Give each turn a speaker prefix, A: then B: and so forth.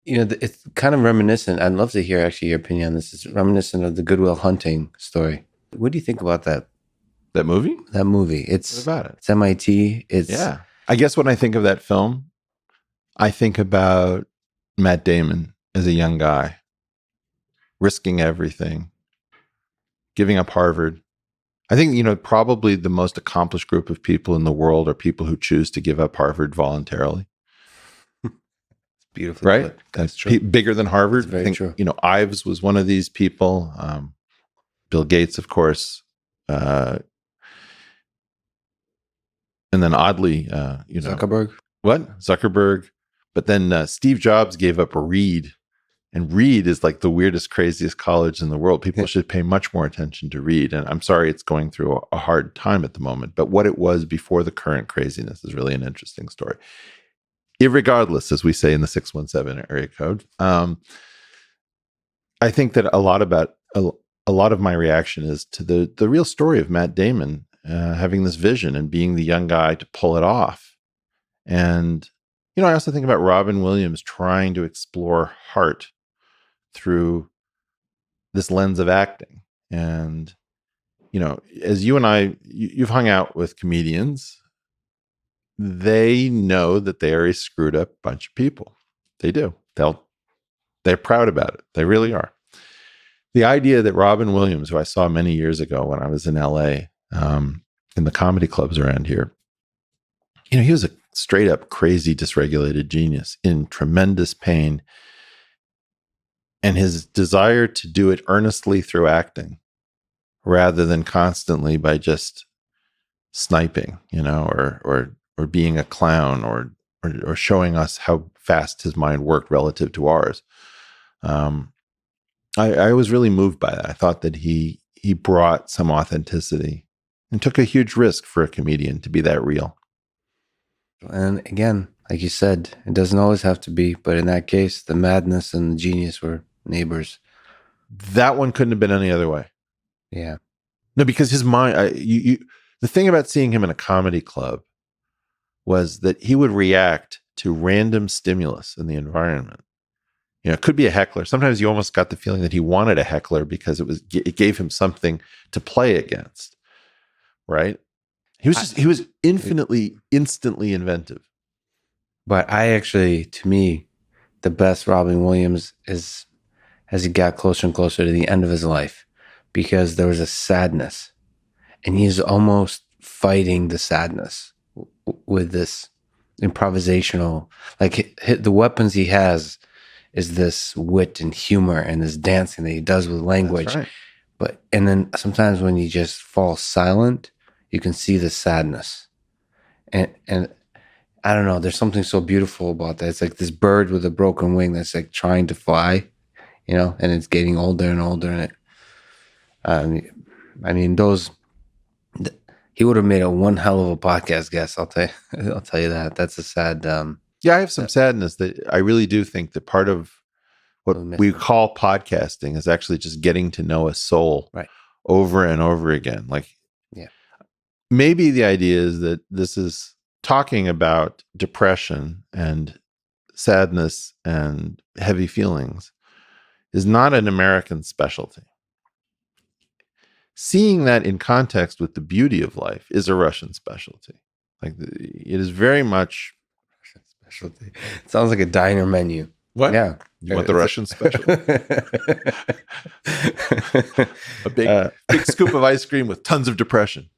A: It's kind of reminiscent. I'd love to hear actually your opinion on this. It's reminiscent of the Good Will Hunting story. What do you think about that?
B: That movie?
A: That movie. It's
B: what about it?
A: It's MIT.
B: Yeah. I guess when I think of that film, I think about Matt Damon as a young guy, risking everything, giving up Harvard. I think, probably the most accomplished group of people in the world are people who choose to give up Harvard voluntarily.
A: Beautiful,
B: right?
A: That's true.
B: Bigger than Harvard.
A: That's very true.
B: Ives was one of these people. Bill Gates, of course, and then oddly,
A: Zuckerberg.
B: What? Zuckerberg. But then Steve Jobs gave up Reed, and Reed is like the weirdest, craziest college in the world. People should pay much more attention to Reed. And I'm sorry it's going through a hard time at the moment, but what it was before the current craziness is really an interesting story. Irregardless, as we say in the 617 area code, I think that a lot of my reaction is to the real story of Matt Damon having this vision and being the young guy to pull it off. And I also think about Robin Williams trying to explore heart through this lens of acting. And as you and I, you've hung out with comedians. They know that they are a screwed up bunch of people. They do. They're proud about it. They really are. The idea that Robin Williams, who I saw many years ago when I was in LA, in the comedy clubs around here, he was a straight up crazy, dysregulated genius in tremendous pain. And his desire to do it earnestly through acting rather than constantly by just sniping, or being a clown or showing us how fast his mind worked relative to ours. I was really moved by that. I thought that he brought some authenticity and took a huge risk for a comedian to be that real.
A: And again, like you said, it doesn't always have to be, but in that case, the madness and the genius were neighbors.
B: That one couldn't have been any other way.
A: Yeah.
B: No, because his mind, the thing about seeing him in a comedy club was that he would react to random stimulus in the environment. It could be a heckler. Sometimes you almost got the feeling that he wanted a heckler because it gave him something to play against, right? He was instantly inventive.
A: But to me, the best Robin Williams is as he got closer and closer to the end of his life, because there was a sadness, and he's almost fighting the sadness with this improvisational, like the weapons he has is this wit and humor and this dancing that he does with language.
B: That's right.
A: And then sometimes when he just falls silent, you can see the sadness. And I don't know, there's something so beautiful about that. It's like this bird with a broken wing that's like trying to fly, and it's getting older and older. And he would have made one hell of a podcast guest. I'll tell you that. That's a sad.
B: I have some sadness that I really do think that part of what we call podcasting is actually just getting to know a soul over and over again. Maybe the idea is that this is talking about depression and sadness and heavy feelings is not an American specialty. Seeing that in context with the beauty of life is a Russian specialty. It is very much
A: Russian specialty. It sounds like a diner menu.
B: What?
A: Yeah.
B: You want the Russian special? A big scoop of ice cream with tons of depression.